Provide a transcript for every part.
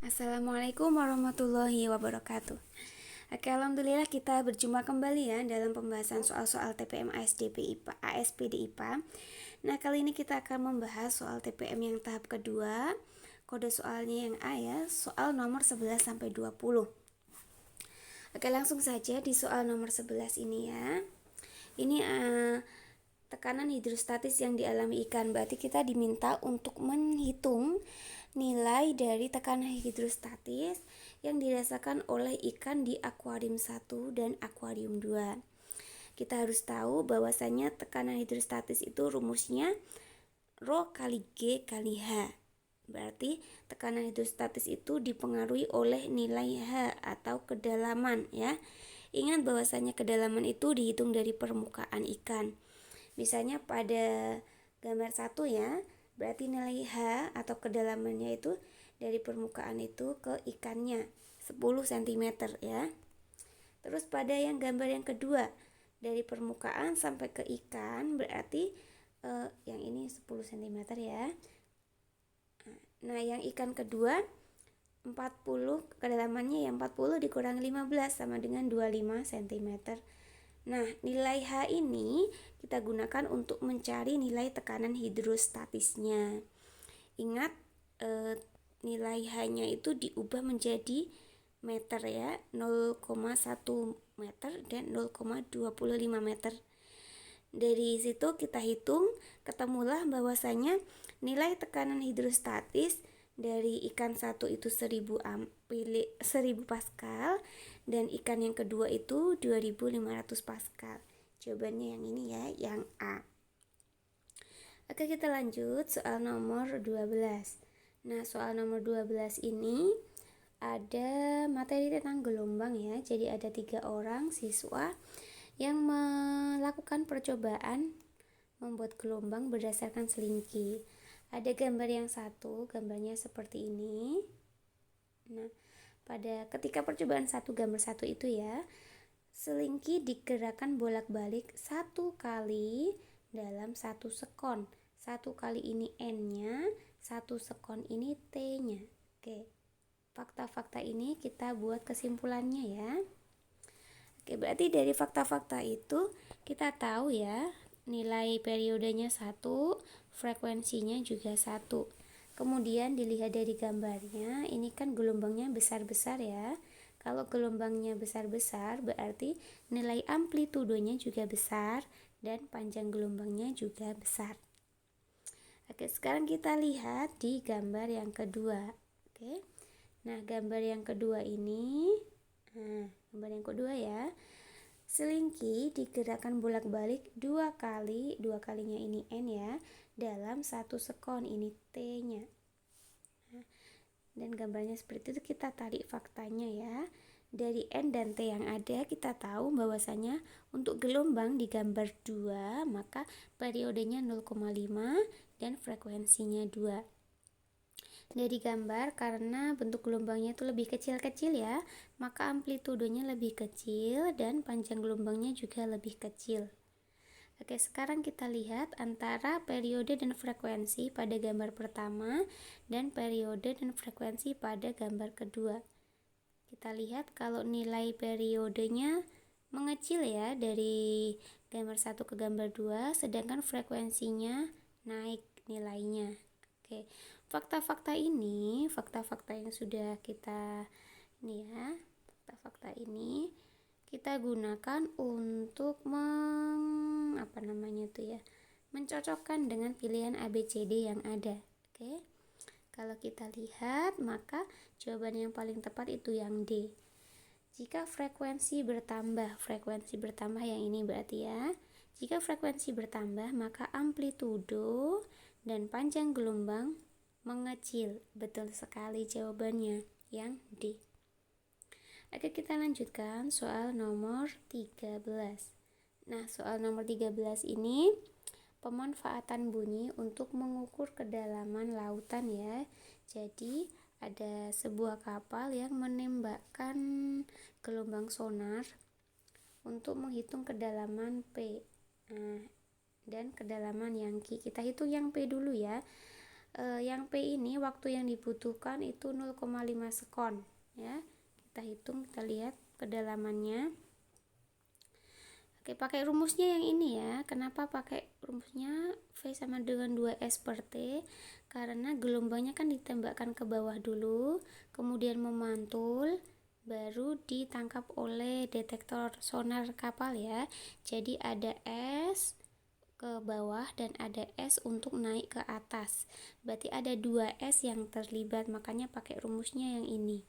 Assalamualaikum warahmatullahi wabarakatuh. Oke, alhamdulillah kita berjumpa kembali ya dalam pembahasan soal-soal TPM ASDP IPA, ASPD IPA. Nah, kali ini kita akan membahas soal TPM yang tahap kedua. Kode soalnya yang A ya, soal nomor 11 sampai 20. Oke, langsung saja di soal nomor 11 ini ya. Ini tekanan hidrostatis yang dialami ikan. Berarti kita diminta untuk menghitung nilai dari tekanan hidrostatis yang dirasakan oleh ikan di akuarium 1 dan akuarium 2. Kita harus tahu bahwasanya tekanan hidrostatis itu rumusnya Rho kali G kali H. Berarti tekanan hidrostatis itu dipengaruhi oleh nilai H atau kedalaman ya. Ingat bahwasanya kedalaman itu dihitung dari permukaan ikan. Misalnya pada gambar 1 ya, berarti nilai H atau kedalamannya itu dari permukaan itu ke ikannya 10 cm ya. Terus pada yang gambar yang kedua, dari permukaan sampai ke ikan berarti yang ini 10 cm ya. Nah, yang ikan kedua 40, kedalamannya yang 40 dikurangi 15 sama dengan 25 cm. Nah, nilai H ini kita gunakan untuk mencari nilai tekanan hidrostatisnya. Ingat, nilai H-nya itu diubah menjadi meter ya, 0,1 meter dan 0,25 meter. Dari situ kita hitung, ketemulah bahwasanya nilai tekanan hidrostatis dari ikan satu itu 1000 Pascal dan ikan yang kedua itu 2500 Pascal. Jawabannya yang ini ya, yang A. Oke, kita lanjut soal nomor 12. Nah, soal nomor 12 ini ada materi tentang gelombang ya. Jadi ada 3 orang siswa yang melakukan percobaan membuat gelombang berdasarkan selingki. Ada gambar yang satu, gambarnya seperti ini. Nah, pada ketika percobaan gambar 1 itu ya, selingki digerakkan bolak-balik 1 kali dalam 1 sekon. 1 kali ini N-nya, 1 sekon ini T-nya. Oke. Fakta-fakta ini kita buat kesimpulannya ya. Oke, berarti dari fakta-fakta itu kita tahu ya, nilai periodenya 1, frekuensinya juga 1. Kemudian dilihat dari gambarnya, ini kan gelombangnya besar-besar ya. Kalau gelombangnya besar-besar berarti nilai amplitudonya juga besar dan panjang gelombangnya juga besar. Oke, sekarang kita lihat di gambar yang kedua. Oke. Nah, gambar yang kedua ini, gambar yang kedua ya. Selingki digerakkan bolak-balik 2 kali, 2 kalinya ini N ya, dalam 1 sekon, ini T-nya. Nah, dan gambarnya seperti itu, kita tarik faktanya ya. Dari N dan T yang ada, kita tahu bahwasanya untuk gelombang di gambar 2, maka periodenya 0,5 dan frekuensinya 2. Dari gambar, karena bentuk gelombangnya itu lebih kecil-kecil ya, maka amplitudonya lebih kecil dan panjang gelombangnya juga lebih kecil. Oke, sekarang kita lihat antara periode dan frekuensi pada gambar pertama dan periode dan frekuensi pada gambar kedua. Kita lihat kalau nilai periodenya mengecil ya dari gambar 1 ke gambar 2, sedangkan frekuensinya naik nilainya. Oke, fakta-fakta yang sudah kita fakta-fakta ini kita gunakan untuk mencocokkan dengan pilihan ABCD yang ada. Oke. Kalau kita lihat, maka jawaban yang paling tepat itu yang D. Jika frekuensi bertambah yang ini berarti ya. Jika frekuensi bertambah, maka amplitudo dan panjang gelombang mengecil. Betul sekali jawabannya, yang D. Oke, kita lanjutkan soal nomor 13. Nah, soal nomor 13 ini pemanfaatan bunyi untuk mengukur kedalaman lautan ya. Jadi ada sebuah kapal yang menembakkan gelombang sonar untuk menghitung kedalaman P dan kedalaman yang Q. Kita hitung yang P dulu ya. Yang P ini waktu yang dibutuhkan itu 0,5 sekon ya. Kita hitung, kita lihat kedalamannya. Oke, pakai rumusnya yang ini ya. Kenapa pakai rumusnya V sama dengan 2S per T? Karena gelombangnya kan ditembakkan ke bawah dulu, kemudian memantul, baru ditangkap oleh detektor sonar kapal ya. Jadi ada S ke bawah dan ada S untuk naik ke atas. Berarti ada 2S yang terlibat, makanya pakai rumusnya yang ini.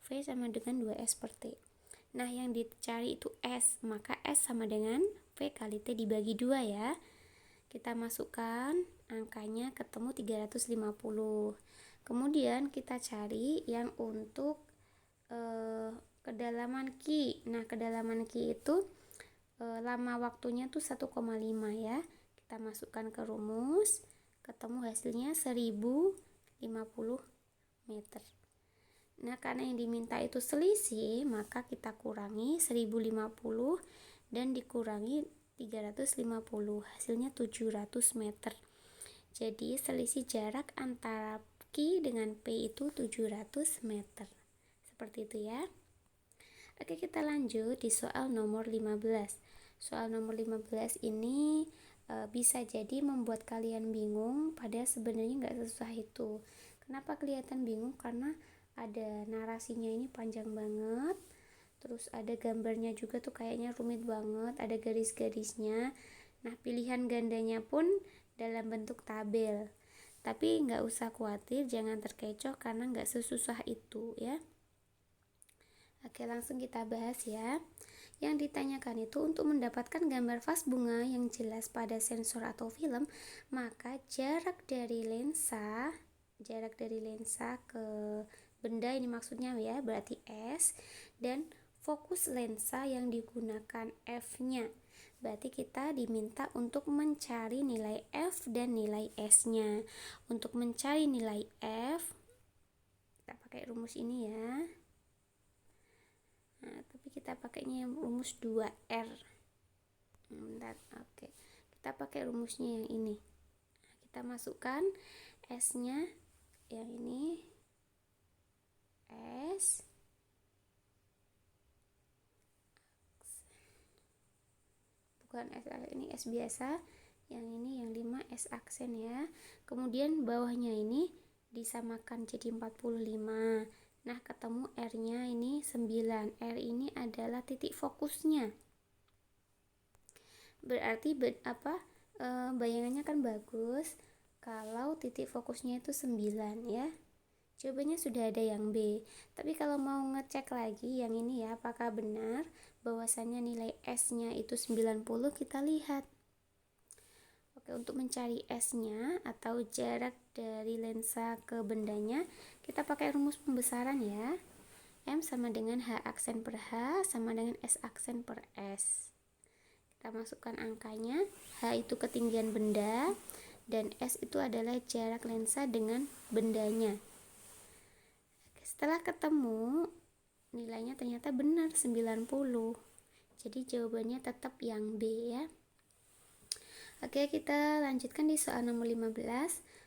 V sama dengan 2S per T. Nah, yang dicari itu S, maka S sama dengan V kali T dibagi 2 ya. Kita masukkan angkanya, ketemu 350. Kemudian kita cari yang untuk kedalaman Q. Nah, kedalaman Q itu lama waktunya tuh 1,5 ya. Kita masukkan ke rumus, ketemu hasilnya 1050 meter. Nah, karena yang diminta itu selisih, maka kita kurangi 1050 dan dikurangi 350, hasilnya 700 meter. Jadi selisih jarak antara Q dengan P itu 700 meter. Seperti itu ya. Oke, kita lanjut di soal nomor 15. Soal nomor 15 ini bisa jadi membuat kalian bingung, padahal sebenarnya nggak sesusah itu. Kenapa kelihatan bingung? Karena ada narasinya ini panjang banget, terus ada gambarnya juga tuh kayaknya rumit banget, ada garis-garisnya. Nah, pilihan gandanya pun dalam bentuk tabel. Tapi nggak usah khawatir, jangan terkecoh karena nggak sesusah itu ya. Oke, langsung kita bahas ya. Yang ditanyakan itu untuk mendapatkan gambar vas bunga yang jelas pada sensor atau film, maka jarak dari lensa ke benda ini maksudnya ya, berarti S, dan fokus lensa yang digunakan F-nya. Berarti kita diminta untuk mencari nilai F dan nilai S-nya. Untuk mencari nilai F, kita pakai rumus ini ya. Nah, tapi kita pakainya yang rumus 2R. Bentar, oke. Kita pakai rumusnya yang ini. Nah, kita masukkan S-nya yang ini. S bukan S, ini S biasa, yang ini yang 5 S aksen ya. Kemudian bawahnya ini disamakan jadi 45. Nah, ketemu R-nya ini 9. R ini adalah titik fokusnya. Berarti bayangannya kan bagus kalau titik fokusnya itu 9 ya. Jawabannya sudah ada yang B. Tapi kalau mau ngecek lagi yang ini ya, apakah benar bahwasannya nilai S-nya itu 90, kita lihat. Oke, untuk mencari S-nya atau jarak dari lensa ke bendanya, kita pakai rumus pembesaran ya. M sama dengan H aksen per H sama dengan S aksen per S. Kita masukkan angkanya. H itu ketinggian benda dan S itu adalah jarak lensa dengan bendanya. Setelah ketemu, nilainya ternyata benar 90. Jadi jawabannya tetap yang B ya. Oke, kita lanjutkan di soal nomor 15.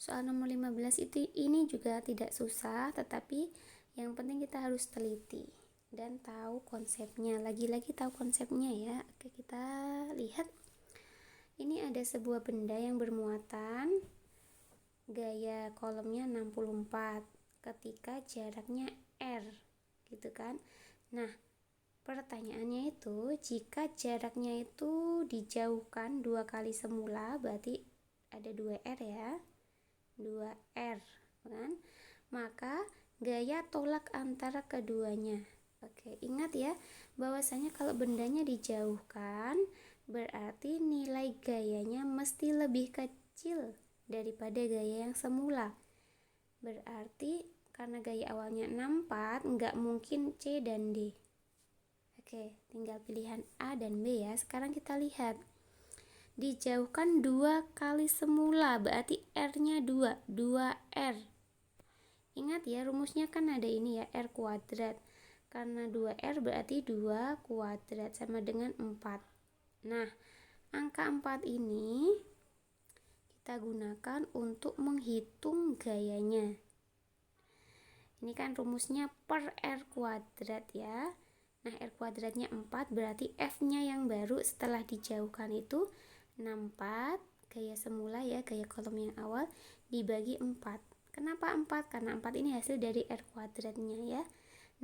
Soal nomor 15 ini juga tidak susah, tetapi yang penting kita harus teliti dan tahu konsepnya. Lagi-lagi tahu konsepnya ya. Oke, kita lihat. Ini ada sebuah benda yang bermuatan, gaya kolomnya 64. Ketika jaraknya R gitu kan. Nah, pertanyaannya itu jika jaraknya itu dijauhkan 2 kali semula, berarti ada 2R ya, 2R kan, maka gaya tolak antara keduanya. Oke, ingat ya bahwasanya kalau bendanya dijauhkan berarti nilai gayanya mesti lebih kecil daripada gaya yang semula. Berarti karena gaya awalnya 64, nggak mungkin C dan D. Oke, tinggal pilihan A dan B ya. Sekarang kita lihat. Dijauhkan 2 kali semula, berarti R-nya 2, 2R. Ingat ya, rumusnya kan ada ini ya, R kuadrat. Karena 2R berarti 2 kuadrat sama dengan 4. Nah, angka 4 ini kita gunakan untuk menghitung gayanya. Ini kan rumusnya per R kuadrat ya. Nah, R kuadratnya 4, berarti F-nya yang baru setelah dijauhkan itu 64, gaya semula ya, gaya kolom yang awal, dibagi 4. Kenapa 4? Karena 4 ini hasil dari R kuadratnya ya.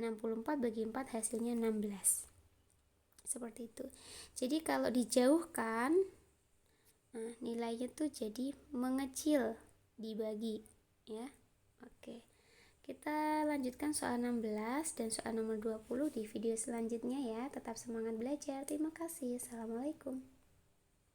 64 bagi 4 hasilnya 16. Seperti itu. Jadi kalau dijauhkan, nah nilainya tuh jadi mengecil dibagi ya. Oke. Kita lanjutkan soal 16 dan soal nomor 20 di video selanjutnya ya. Tetap semangat belajar. Terima kasih. Assalamualaikum.